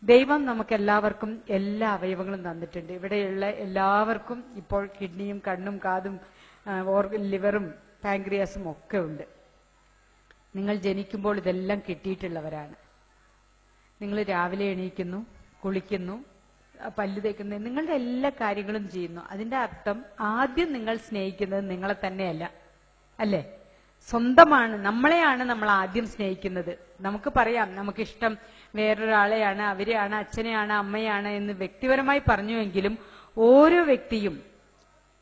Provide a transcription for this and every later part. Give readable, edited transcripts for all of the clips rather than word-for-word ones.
ദൈവം നമുക്ക് എല്ലാവർക്കും എല്ലാ അവയവങ്ങളും തന്നിട്ടുണ്ട്. ഇവിടെയുള്ള എല്ലാവർക്കും ഇപ്പോൾ കിഡ്നിയും കണ്ണും കാതും ലിവറും പാൻക്രിയാസും ഒക്കെ ഉണ്ട്. നിങ്ങൾ ജനിക്കുമ്പോൾ ഇതെല്ലാം കിട്ടിയിട്ടുള്ളവരാണ്. നിങ്ങൾ രാവിലെ എണീക്കുന്നു, കുളിക്കുന്നു, പല്ല് തേക്കുന്നു, നിങ്ങളുടെ എല്ലാ കാര്യങ്ങളും ചെയ്യുന്നു. അതിന്റെ അർത്ഥം ആദ്യം നിങ്ങൾ സ്നേഹിക്കുന്നത് നിങ്ങളെ തന്നെയല്ല, അല്ലേ? സ്വന്തമാണ്, നമ്മളെയാണ് നമ്മൾ ആദ്യം സ്നേഹിക്കുന്നത്. നമുക്ക് പറയാം നമുക്കിഷ്ടം വേറൊരാളെയാണ്, അവരെയാണ്, അച്ഛനെയാണ്, അമ്മയാണ് എന്ന് വ്യക്തിപരമായി പറഞ്ഞുവെങ്കിലും ഓരോ വ്യക്തിയും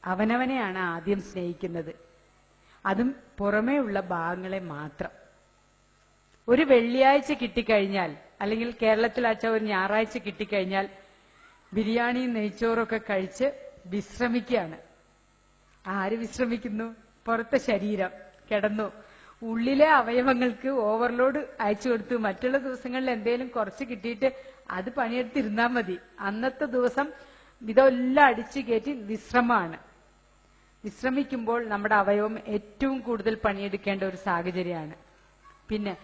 അവനവനെയാണ് ആദ്യം സ്നേഹിക്കുന്നത്. അതും പുറമേ ഉള്ള ഭാഗങ്ങളെ മാത്രം. ഒരു വെള്ളിയാഴ്ച കിട്ടിക്കഴിഞ്ഞാൽ, അല്ലെങ്കിൽ കേരളത്തിലാച്ച ഒരു ഞായറാഴ്ച കിട്ടിക്കഴിഞ്ഞാൽ ബിരിയാണിയും നെയ്ച്ചോറൊക്കെ കഴിച്ച് വിശ്രമിക്കുകയാണ്. ആര് വിശ്രമിക്കുന്നു? പുറത്തെ ശരീരം കിടന്നു. ഉള്ളിലെ അവയവങ്ങൾക്ക് ഓവർലോഡ് അയച്ചു കൊടുത്തു. മറ്റുള്ള ദിവസങ്ങളിൽ എന്തെങ്കിലും കുറച്ച് കിട്ടിയിട്ട് അത് പണിയെടുത്തിരുന്നാൽ മതി. അന്നത്തെ ദിവസം ഇതെല്ലാം അടിച്ചു കയറ്റി വിശ്രമമാണ്. വിശ്രമിക്കുമ്പോൾ നമ്മുടെ അവയവം ഏറ്റവും കൂടുതൽ പണിയെടുക്കേണ്ട ഒരു സാഹചര്യമാണ്. പിന്നെ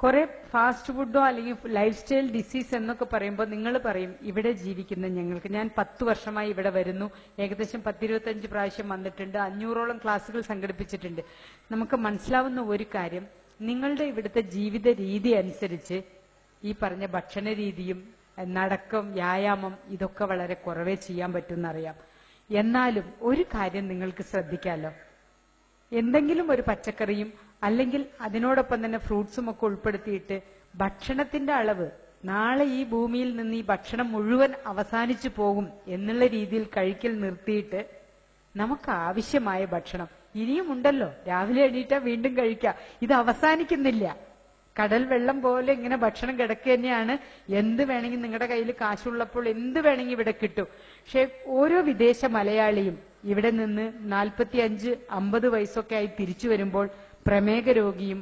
കുറെ ഫാസ്റ്റ് ഫുഡോ അല്ലെങ്കിൽ ലൈഫ് സ്റ്റൈൽ ഡിസീസ് എന്നൊക്കെ പറയുമ്പോൾ നിങ്ങൾ പറയും ഇവിടെ ജീവിക്കുന്ന ഞങ്ങൾക്ക്, ഞാൻ 10 വർഷമായി ഇവിടെ വരുന്നു, ഏകദേശം 10-25 പ്രാവശ്യം വന്നിട്ടുണ്ട്, 500ഓളം ക്ലാസ്സുകൾ സംഘടിപ്പിച്ചിട്ടുണ്ട്. നമുക്ക് മനസ്സിലാവുന്ന ഒരു കാര്യം, നിങ്ങളുടെ ഇവിടുത്തെ ജീവിത രീതി അനുസരിച്ച് ഈ പറഞ്ഞ ഭക്ഷണ രീതിയും നടക്കം, വ്യായാമം ഇതൊക്കെ വളരെ കുറവേ ചെയ്യാൻ പറ്റുമെന്നറിയാം. എന്നാലും ഒരു കാര്യം നിങ്ങൾക്ക് ശ്രദ്ധിക്കാമല്ലോ, എന്തെങ്കിലും ഒരു പച്ചക്കറിയും അല്ലെങ്കിൽ അതിനോടൊപ്പം തന്നെ ഫ്രൂട്ട്സും ഒക്കെ ഉൾപ്പെടുത്തിയിട്ട് ഭക്ഷണത്തിന്റെ അളവ്, നാളെ ഈ ഭൂമിയിൽ നിന്ന് ഈ ഭക്ഷണം മുഴുവൻ അവസാനിച്ചു പോകും എന്നുള്ള രീതിയിൽ കഴിക്കൽ നിർത്തിയിട്ട് നമുക്ക് ആവശ്യമായ ഭക്ഷണം ഇനിയും ഉണ്ടല്ലോ, രാവിലെ എണീറ്റാ വീണ്ടും കഴിക്കാം, ഇത് അവസാനിക്കുന്നില്ല. കടൽ വെള്ളം പോലെ ഇങ്ങനെ ഭക്ഷണം കിടക്കുക തന്നെയാണ്. എന്ത് വേണമെങ്കിൽ നിങ്ങളുടെ കയ്യിൽ കാശുള്ളപ്പോൾ എന്ത് വേണമെങ്കിൽ ഇവിടെ കിട്ടും. പക്ഷെ ഓരോ വിദേശ മലയാളിയും ഇവിടെ നിന്ന് 45-50 വയസ്സൊക്കെ ആയി തിരിച്ചു വരുമ്പോൾ പ്രമേഹ രോഗിയും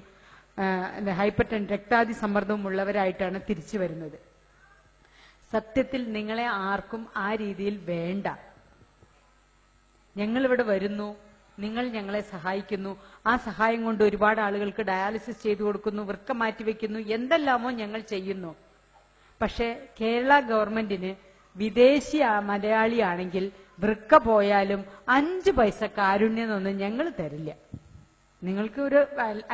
രക്താതി സമ്മർദ്ദവും ഉള്ളവരായിട്ടാണ് തിരിച്ചു വരുന്നത്. സത്യത്തിൽ നിങ്ങളെ ആർക്കും ആ രീതിയിൽ വേണ്ട. ഞങ്ങളിവിടെ വരുന്നു, നിങ്ങൾ ഞങ്ങളെ സഹായിക്കുന്നു, ആ സഹായം കൊണ്ട് ഒരുപാട് ആളുകൾക്ക് ഡയാലിസിസ് ചെയ്തു കൊടുക്കുന്നു, വൃക്ക മാറ്റിവെക്കുന്നു, എന്തെല്ലാമോ ഞങ്ങൾ ചെയ്യുന്നു. പക്ഷെ കേരള ഗവൺമെന്റിന് വിദേശി മലയാളിയാണെങ്കിൽ വൃക്ക പോയാലും 5 പൈസ കാരുണ്യെന്നൊന്നും ഞങ്ങൾ തരില്ല. നിങ്ങൾക്ക് ഒരു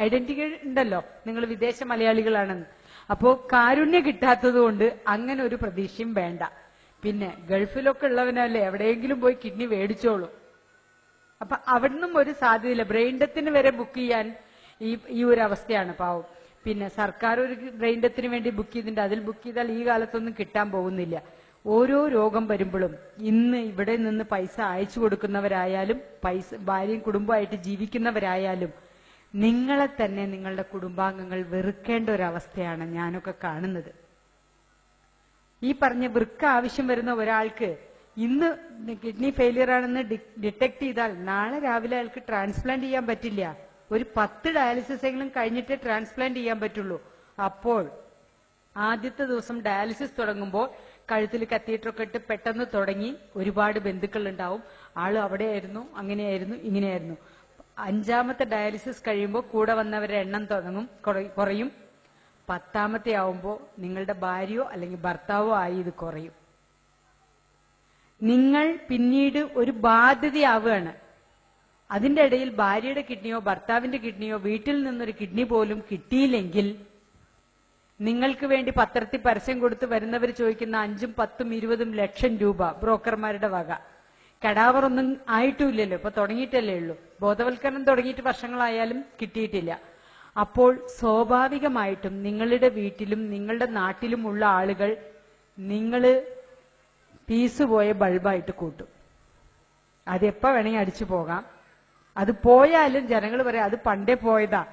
ഐഡന്റിറ്റി ഉണ്ടല്ലോ, നിങ്ങൾ വിദേശ മലയാളികളാണെന്ന്. അപ്പോ കാരുണ്യം കിട്ടാത്തത് കൊണ്ട് അങ്ങനെ ഒരു പ്രതീക്ഷയും വേണ്ട. പിന്നെ ഗൾഫിലൊക്കെ ഉള്ളവനല്ലേ എവിടെയെങ്കിലും പോയി കിഡ്നി മേടിച്ചോളൂ. അപ്പൊ അവിടുന്നും ഒരു സാധ്യതയില്ല. ബ്രെയിൻ ഡെത്തിന് വരെ ബുക്ക് ചെയ്യാൻ ഈ ഒരു അവസ്ഥയാണ് പാവം. പിന്നെ സർക്കാർ ഒരു ബ്രെയിൻ ഡെത്തിന് വേണ്ടി ബുക്ക് ചെയ്തിട്ടുണ്ട്, അതിൽ ബുക്ക് ചെയ്താൽ ഈ കാലത്തൊന്നും കിട്ടാൻ പോകുന്നില്ല. ഓരോ രോഗം വരുമ്പോഴും ഇന്ന് ഇവിടെ നിന്ന് പൈസ അയച്ചു കൊടുക്കുന്നവരായാലും ഭാര്യയും കുടുംബമായിട്ട് ജീവിക്കുന്നവരായാലും നിങ്ങളെ തന്നെ നിങ്ങളുടെ കുടുംബാംഗങ്ങൾ വെറുക്കേണ്ട ഒരവസ്ഥയാണ് ഞാനൊക്കെ കാണുന്നത്. ഈ പറഞ്ഞ വൃക്ക ആവശ്യം വരുന്ന ഒരാൾക്ക് ഇന്ന് കിഡ്നി ഫെയിലിയർ ആണെന്ന് ഡിറ്റക്ട് ചെയ്താൽ നാളെ രാവിലെ അയാൾക്ക് ട്രാൻസ്പ്ലാന്റ് ചെയ്യാൻ പറ്റില്ല. ഒരു 10 ഡയാലിസിസ് എങ്കിലും കഴിഞ്ഞിട്ടേ ട്രാൻസ്പ്ലാന്റ് ചെയ്യാൻ പറ്റുള്ളൂ. അപ്പോൾ ആദ്യത്തെ ദിവസം ഡയാലിസിസ് തുടങ്ങുമ്പോൾ കഴുത്തിൽ കത്തീറ്ററൊക്കെ ഇട്ട് പെട്ടെന്ന് തുടങ്ങി, ഒരുപാട് ബന്ധുക്കൾ ഉണ്ടാവും, ആള് അവിടെയായിരുന്നു, അങ്ങനെയായിരുന്നു, ഇങ്ങനെയായിരുന്നു. 5ാമത്തെ ഡയാലിസിസ് കഴിയുമ്പോൾ കൂടെ വന്നവരുടെ എണ്ണം കുറയും. 10ാമത്തെ ആവുമ്പോൾ നിങ്ങളുടെ ഭാര്യയോ അല്ലെങ്കിൽ ഭർത്താവോ ആയി ഇത് കുറയും. നിങ്ങൾ പിന്നീട് ഒരു ബാധ്യതയാവുകയാണ്. അതിന്റെ ഇടയിൽ ഭാര്യയുടെ കിഡ്നിയോ ഭർത്താവിന്റെ കിഡ്നിയോ വീട്ടിൽ നിന്നൊരു കിഡ്നി പോലും കിട്ടിയില്ലെങ്കിൽ നിങ്ങൾക്ക് വേണ്ടി പത്രത്തിൽ പരസ്യം കൊടുത്ത് വരുന്നവർ ചോദിക്കുന്ന 5ഉം 10ഉം 20ഉം ലക്ഷം രൂപ ബ്രോക്കർമാരുടെ വക. കടാവറൊന്നും ആയിട്ടുമില്ലല്ലോ, ഇപ്പൊ തുടങ്ങിയിട്ടല്ലേ ഉള്ളൂ. ബോധവൽക്കരണം തുടങ്ങിയിട്ട് വർഷങ്ങളായാലും കിട്ടിയിട്ടില്ല. അപ്പോൾ സ്വാഭാവികമായിട്ടും നിങ്ങളുടെ വീട്ടിലും നിങ്ങളുടെ നാട്ടിലുമുള്ള ആളുകൾ നിങ്ങള് പീസ് പോയ ബൾബായിട്ട് കൂട്ടും. അതെപ്പോ വേണമെങ്കിൽ അടിച്ചു പോകാം. അത് പോയാലും ജനങ്ങൾ പറയാം അത് പണ്ടേ പോയതാ.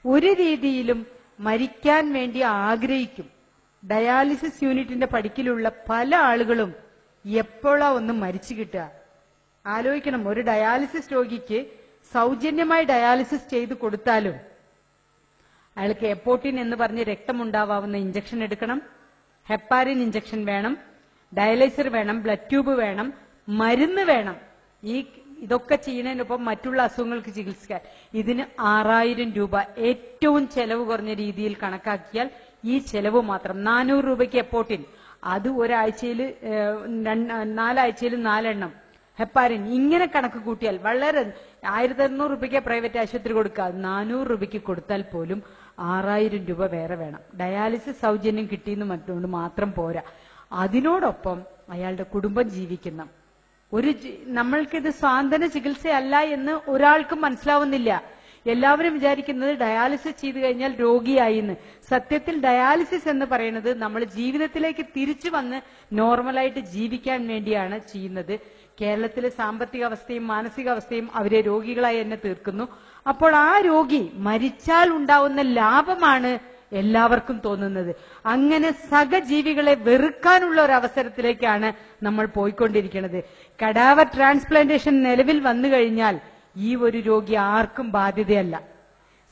ഒരു രീതിയിലും മരിക്കാൻ വേണ്ടി ആഗ്രഹിക്കും. ഡയാലിസിസ് യൂണിറ്റിന്റെ പടിക്കലുള്ള പല ആളുകളും എപ്പോഴാ ഒന്ന് മരിച്ചു കിട്ടുക ആലോചിക്കണം. ഒരു ഡയാലിസിസ് രോഗിക്ക് സൗജന്യമായി ഡയാലിസിസ് ചെയ്ത് കൊടുത്താലും അയാൾക്ക് എപ്പോട്ടിൻ എന്ന് പറഞ്ഞ് രക്തമുണ്ടാവാവുന്ന ഇഞ്ചക്ഷൻ എടുക്കണം, ഹെപ്പാരിൻ ഇഞ്ചക്ഷൻ വേണം, ഡയാലൈസർ വേണം, ബ്ലഡ് ട്യൂബ് വേണം, മരുന്ന് വേണം. ഇതൊക്കെ ചെയ്യുന്നതിനൊപ്പം മറ്റുള്ള അസുഖങ്ങൾക്ക് ചികിത്സിക്കാൻ ഇതിന് 6000 രൂപ ഏറ്റവും ചെലവ് കുറഞ്ഞ രീതിയിൽ കണക്കാക്കിയാൽ ഈ ചെലവ് മാത്രം 400 രൂപയ്ക്ക് എപ്പോട്ടിൻ, അത് ഒരാഴ്ചയിൽ 4 ആഴ്ചയിൽ 4 എണ്ണം. ഹെപ്പാരിൻ ഇങ്ങനെ കണക്ക് കൂട്ടിയാൽ വളരെ 1600 രൂപയ്ക്ക് പ്രൈവറ്റ് ആശുപത്രി കൊടുക്കുക. 400 രൂപയ്ക്ക് കൊടുത്താൽ പോലും 6000 രൂപ വേറെ വേണം. ഡയാലിസിസ് സൗജന്യം കിട്ടിയെന്ന് മറ്റുകൊണ്ട് മാത്രം പോരാ. അതിനോടൊപ്പം അയാളുടെ കുടുംബം ജീവിക്കുന്ന നമ്മൾക്കിത് സാന്ത്വന ചികിത്സയല്ല എന്ന് ഒരാൾക്കും മനസ്സിലാവുന്നില്ല. എല്ലാവരും വിചാരിക്കുന്നത് ഡയാലിസിസ് ചെയ്തു കഴിഞ്ഞാൽ രോഗിയായിന്ന്. സത്യത്തിൽ ഡയാലിസിസ് എന്ന് പറയുന്നത് നമ്മൾ ജീവിതത്തിലേക്ക് തിരിച്ചു വന്ന് നോർമലായിട്ട് ജീവിക്കാൻ വേണ്ടിയാണ് ചെയ്യുന്നത്. കേരളത്തിലെ സാമ്പത്തിക അവസ്ഥയും മാനസികാവസ്ഥയും അവരെ രോഗികളായി തന്നെ തീർക്കുന്നു. അപ്പോൾ ആ രോഗി മരിച്ചാൽ ഉണ്ടാവുന്ന ലാഭമാണ് എല്ലാവർക്കും തോന്നുന്നത്. അങ്ങനെ സഹജീവികളെ വെറുക്കാനുള്ള ഒരു അവസരത്തിലേക്കാണ് നമ്മൾ പോയിക്കൊണ്ടിരിക്കുന്നത്. കഡാവർ ട്രാൻസ്പ്ലാന്റേഷൻ നിലവിൽ വന്നു കഴിഞ്ഞാൽ ഈ ഒരു രോഗി ആർക്കും ബാധ്യതയല്ല.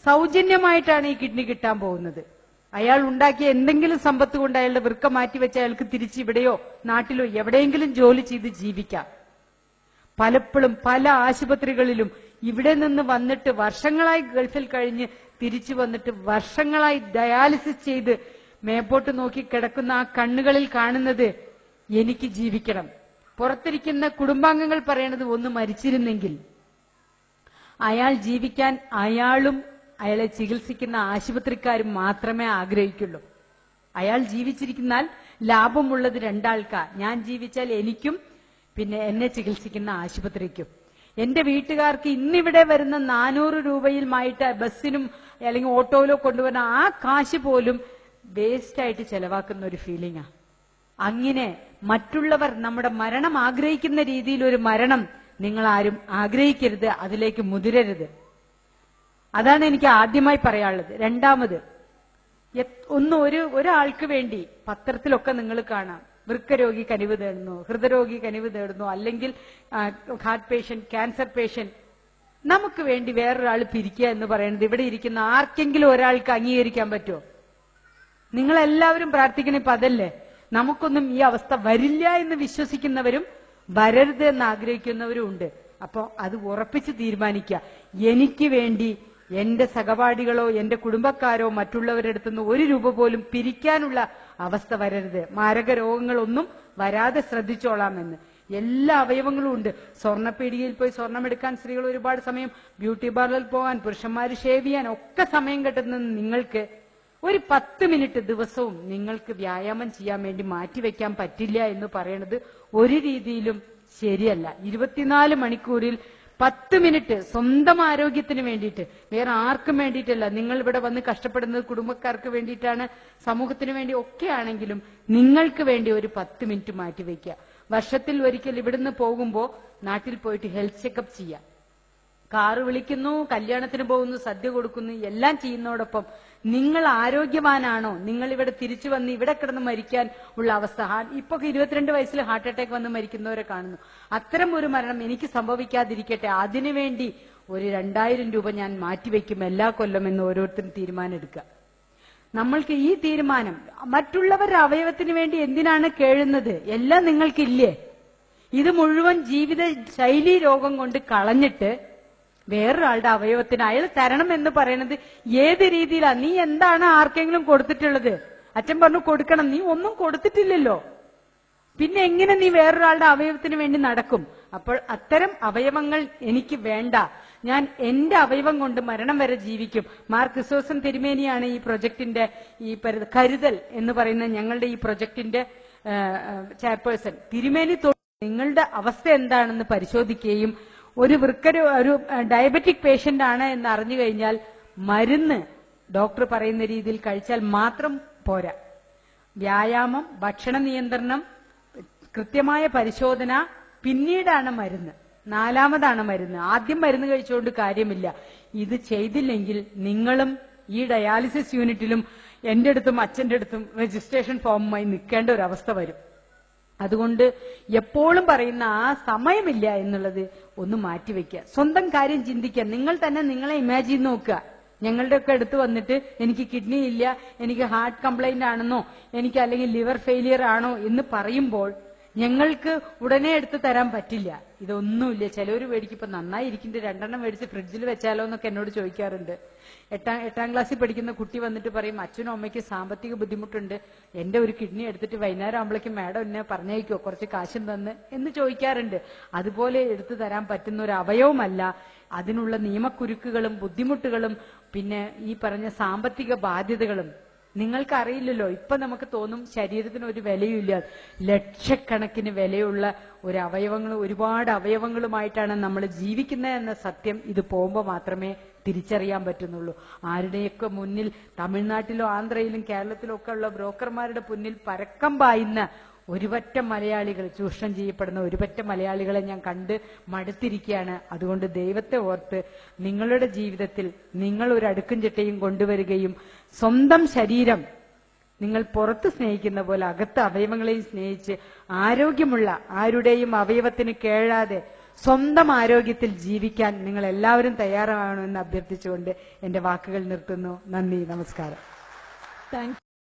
സൗജന്യമായിട്ടാണ് ഈ കിഡ്നി കിട്ടാൻ പോകുന്നത്. അയാൾ ഉണ്ടാക്കിയ എന്തെങ്കിലും സമ്പത്ത് കൊണ്ട് അയാളുടെ വൃക്ക മാറ്റിവെച്ച് അയാൾക്ക് തിരിച്ച് ഇവിടെയോ നാട്ടിലോ എവിടെയെങ്കിലും ജോലി ചെയ്ത് ജീവിക്കാം. പലപ്പോഴും പല ആശുപത്രികളിലും ഇവിടെ നിന്ന് വന്നിട്ട് വർഷങ്ങളായി ഗൾഫിൽ കഴിഞ്ഞ് തിരിച്ചു വന്നിട്ട് വർഷങ്ങളായി ഡയാലിസിസ് ചെയ്ത് മേപ്പോട്ട് നോക്കി കിടക്കുന്ന ആ കണ്ണുകളിൽ കാണുന്നത് എനിക്ക് ജീവിക്കണം. പുറത്തിരിക്കുന്ന കുടുംബാംഗങ്ങൾ പറയണത് ഒന്ന് മരിച്ചിരുന്നെങ്കിൽ. അയാൾ ജീവിക്കാൻ അയാളും അയാളെ ചികിത്സിക്കുന്ന ആശുപത്രിക്കാരും മാത്രമേ ആഗ്രഹിക്കുള്ളൂ. അയാൾ ജീവിച്ചിരിക്കുന്നാൽ ലാഭമുള്ളത് 2 ആൾക്കാ. ഞാൻ ജീവിച്ചാൽ എനിക്കും പിന്നെ എന്നെ ചികിത്സിക്കുന്ന ആശുപത്രിക്കും. എന്റെ വീട്ടുകാർക്ക് ഇന്നിവിടെ വരുന്ന 400 രൂപയിലുമായിട്ട് ബസ്സിനും അല്ലെങ്കിൽ ഓട്ടോയിലോ കൊണ്ടുവരുന്ന ആ കാശ് പോലും വേസ്റ്റ് ആയിട്ട് ചെലവാക്കുന്ന ഒരു ഫീലിംഗാ. അങ്ങനെ മറ്റുള്ളവർ നമ്മുടെ മരണം ആഗ്രഹിക്കുന്ന രീതിയിൽ ഒരു മരണം നിങ്ങൾ ആരും ആഗ്രഹിക്കരുത്, അതിലേക്ക് മുതിരരുത്. അതാണ് എനിക്ക് ആദ്യമായി പറയാനുള്ളത്. രണ്ടാമത്, ഒരാൾക്ക് വേണ്ടി പത്രത്തിലൊക്കെ നിങ്ങൾ കാണാം, വൃക്കരോഗി കനിവ് തേടുന്നു, ഹൃദയരോഗി കനിവ് തേടുന്നു, അല്ലെങ്കിൽ ഹാർട്ട് പേഷ്യന്റ്, ക്യാൻസർ പേഷ്യന്റ്. നമുക്ക് വേണ്ടി വേറൊരാൾ പിരിക്കുക എന്ന് പറയുന്നത് ഇവിടെ ഇരിക്കുന്ന ആർക്കെങ്കിലും ഒരാൾക്ക് അംഗീകരിക്കാൻ പറ്റുമോ? നിങ്ങളെല്ലാവരും പ്രാർത്ഥിക്കണ ഇപ്പൊ അതല്ലേ. നമുക്കൊന്നും ഈ അവസ്ഥ വരില്ല എന്ന് വിശ്വസിക്കുന്നവരും വരരുത് എന്ന് ആഗ്രഹിക്കുന്നവരും ഉണ്ട്. അപ്പോ അത് ഉറപ്പിച്ച് തീരുമാനിക്കുക. എനിക്ക് വേണ്ടി എന്റെ സഹപാഠികളോ എന്റെ കുടുംബക്കാരോ മറ്റുള്ളവരുടെ അടുത്തുനിന്ന് 1 രൂപ പോലും പിരിക്കാനുള്ള അവസ്ഥ വരരുത്. മാരക രോഗങ്ങളൊന്നും വരാതെ ശ്രദ്ധിച്ചോളാമെന്ന്. എല്ലാ അവയവങ്ങളും ഉണ്ട്. സ്വർണ്ണപ്പീടികയിൽ പോയി സ്വർണ്ണമെടുക്കാൻ സ്ത്രീകൾ ഒരുപാട് സമയം, ബ്യൂട്ടി പാർലറിൽ പോകാൻ, പുരുഷന്മാർ ഷേവ് ചെയ്യാൻ ഒക്കെ സമയം കിട്ടുന്ന നിങ്ങൾക്ക് ഒരു 10 മിനിറ്റ് ദിവസവും നിങ്ങൾക്ക് വ്യായാമം ചെയ്യാൻ വേണ്ടി മാറ്റിവെക്കാൻ പറ്റില്ല എന്ന് പറയുന്നത് ഒരു രീതിയിലും ശരിയല്ല. 24 മണിക്കൂറിൽ 10 മിനിറ്റ് സ്വന്തം ആരോഗ്യത്തിന് വേണ്ടിയിട്ട്, വേറെ ആർക്കും വേണ്ടിയിട്ടല്ല. നിങ്ങൾ ഇവിടെ വന്ന് കഷ്ടപ്പെടുന്നത് കുടുംബക്കാർക്ക് വേണ്ടിയിട്ടാണ്, സമൂഹത്തിന് വേണ്ടി ഒക്കെ ആണെങ്കിലും നിങ്ങൾക്ക് വേണ്ടി ഒരു 10 മിനിറ്റ് മാറ്റിവെക്കുക. വർഷത്തിൽ ഒരിക്കൽ ഇവിടുന്ന് പോകുമ്പോൾ നാട്ടിൽ പോയിട്ട് ഹെൽത്ത് ചെക്കപ്പ് ചെയ്യാം. കാറ് വിളിക്കുന്നു, കല്യാണത്തിന് പോകുന്നു, സദ്യ കൊടുക്കുന്നു, എല്ലാം ചെയ്യുന്നതോടൊപ്പം നിങ്ങൾ ആരോഗ്യവാനാണോ? നിങ്ങൾ ഇവിടെ തിരിച്ചു വന്ന് ഇവിടെ കിടന്ന് മരിക്കാൻ ഉള്ള അവസ്ഥ. ഇപ്പൊ 22 വയസ്സിൽ ഹാർട്ട് അറ്റാക്ക് വന്ന് മരിക്കുന്നവരെ കാണുന്നു. അത്തരം ഒരു മരണം എനിക്ക് സംഭവിക്കാതിരിക്കട്ടെ, അതിനുവേണ്ടി ഒരു 2000 രൂപ ഞാൻ മാറ്റിവെക്കും എല്ലാ കൊല്ലം എന്ന് ഓരോരുത്തരും തീരുമാനം എടുക്കുക. നമ്മൾക്ക് ഈ തീരുമാനം, മറ്റുള്ളവരുടെ അവയവത്തിന് വേണ്ടി എന്തിനാണ് കേഴുന്നത്? എല്ലാം നിങ്ങൾക്കില്ലേ? ഇത് മുഴുവൻ ജീവിത ശൈലി രോഗം കൊണ്ട് കളഞ്ഞിട്ട് വേറൊരാളുടെ അവയവത്തിന് അയാൾ തരണം എന്ന് പറയുന്നത് ഏത് രീതിയിലാ? നീ എന്താണ് ആർക്കെങ്കിലും കൊടുത്തിട്ടുള്ളത്? അച്ഛൻ പറഞ്ഞു കൊടുക്കണം, നീ ഒന്നും കൊടുത്തിട്ടില്ലല്ലോ, പിന്നെ എങ്ങനെ നീ വേറൊരാളുടെ അവയവത്തിന് വേണ്ടി നടക്കും? അപ്പോൾ അത്തരം അവയവങ്ങൾ എനിക്ക് വേണ്ട. ഞാൻ എന്റെ അവയവം കൊണ്ട് മരണം വരെ ജീവിക്കും. മാർ ക്രിസോസ്റ്റം തിരുമേനിയാണ് ഈ പ്രൊജക്ടിന്റെ ഈ കരുതൽ എന്ന് പറയുന്ന ഞങ്ങളുടെ ഈ പ്രൊജക്ടിന്റെ ചെയർപേഴ്സൺ. തിരുമേനി നിങ്ങളുടെ അവസ്ഥ എന്താണെന്ന് പരിശോധിക്കുകയും ഒരു ഡയബറ്റിക് പേഷ്യന്റ് ആണ് എന്ന് അറിഞ്ഞു കഴിഞ്ഞാൽ മരുന്ന് ഡോക്ടർ പറയുന്ന രീതിയിൽ കഴിച്ചാൽ മാത്രം പോരാ. വ്യായാമം, ഭക്ഷണ നിയന്ത്രണം, കൃത്യമായ പരിശോധന, പിന്നീടാണ് മരുന്ന്. 4ാമതാണ് മരുന്ന്. ആദ്യം മരുന്ന് കഴിച്ചുകൊണ്ട് കാര്യമില്ല. ഇത് ചെയ്തില്ലെങ്കിൽ നിങ്ങളും ഈ ഡയാലിസിസ് യൂണിറ്റിലും എന്റെ അടുത്തും അച്ഛന്റെ അടുത്തും രജിസ്ട്രേഷൻ ഫോമുമായി നിൽക്കേണ്ട ഒരു അവസ്ഥ വരും. അതുകൊണ്ട് എപ്പോഴും പറയുന്ന ആ സമയമില്ല എന്നുള്ളത് ഒന്ന് മാറ്റിവെക്കുക. സ്വന്തം കാര്യം ചിന്തിക്കുക. നിങ്ങൾ തന്നെ നിങ്ങളെ ഇമാജിൻ നോക്കുക. ഞങ്ങളുടെ ഒക്കെ അടുത്ത് വന്നിട്ട് എനിക്ക് കിഡ്നി ഇല്ല, എനിക്ക് ഹാർട്ട് കംപ്ലൈന്റ് ആണെന്നോ, എനിക്ക് അല്ലെങ്കിൽ ലിവർ ഫെയിലിയർ ആണോ എന്ന് പറയുമ്പോൾ ഞങ്ങൾക്ക് ഉടനെ എടുത്ത് തരാൻ പറ്റില്ല. ഇതൊന്നുമില്ല. ചിലവർ മേടിക്കും. ഇപ്പൊ നന്നായിരിക്കുന്നുണ്ട്, 2 മേടിച്ച് ഫ്രിഡ്ജിൽ വെച്ചാലോ എന്നൊക്കെ എന്നോട് ചോദിക്കാറുണ്ട്. എട്ടാം ക്ലാസ്സിൽ പഠിക്കുന്ന കുട്ടി വന്നിട്ട് പറയും, അച്ഛനും അമ്മയ്ക്ക് സാമ്പത്തിക ബുദ്ധിമുട്ടുണ്ട്, എന്റെ ഒരു കിഡ്നി എടുത്തിട്ട് വൈകുന്നേരം ആകുമ്പോഴേക്കും മാഡം എന്നെ പറഞ്ഞേക്കോ കുറച്ച് കാശും തന്ന് എന്ന് ചോദിക്കാറുണ്ട്. അതുപോലെ എടുത്തു തരാൻ പറ്റുന്ന ഒരു അവയവമല്ല. അതിനുള്ള നിയമക്കുരുക്കുകളും ബുദ്ധിമുട്ടുകളും പിന്നെ ഈ പറഞ്ഞ സാമ്പത്തിക ബാധ്യതകളും നിങ്ങൾക്കറിയില്ലല്ലോ. ഇപ്പൊ നമുക്ക് തോന്നും ശരീരത്തിന് ഒരു വിലയുമില്ല. ലക്ഷക്കണക്കിന് വിലയുള്ള ഒരു അവയവങ്ങളും ഒരുപാട് അവയവങ്ങളുമായിട്ടാണ് നമ്മൾ ജീവിക്കുന്നത് എന്ന സത്യം ഇത് പോകുമ്പോൾ മാത്രമേ തിരിച്ചറിയാൻ പറ്റുന്നുള്ളൂ. ആരുടെയൊക്കെ മുന്നിൽ തമിഴ്നാട്ടിലോ ആന്ധ്രയിലും കേരളത്തിലും ഒക്കെ ഉള്ള ബ്രോക്കർമാരുടെ മുന്നിൽ പരക്കം പായുന്ന ഒരുപറ്റ മലയാളികൾ, ചൂഷണം ചെയ്യപ്പെടുന്ന ഒരുപറ്റ മലയാളികളെ ഞാൻ കണ്ട് മടുത്തിരിക്കുകയാണ്. അതുകൊണ്ട് ദൈവത്തെ ഓർത്ത് നിങ്ങളുടെ ജീവിതത്തിൽ നിങ്ങൾ ഒരു അടുക്കും ചിട്ടയും കൊണ്ടുവരികയും സ്വന്തം ശരീരം നിങ്ങൾ പുറത്ത് സ്നേഹിക്കുന്ന പോലെ അകത്ത് അവയവങ്ങളെയും സ്നേഹിച്ച് ആരോഗ്യമുള്ള ആരുടെയും അവയവത്തിന് കേഴാതെ സ്വന്തം ആരോഗ്യത്തിൽ ജീവിക്കാൻ നിങ്ങൾ എല്ലാവരും തയ്യാറാവണമെന്ന് അഭ്യർത്ഥിച്ചുകൊണ്ട് എന്റെ വാക്കുകൾ നിർത്തുന്നു. നന്ദി, നമസ്കാരം.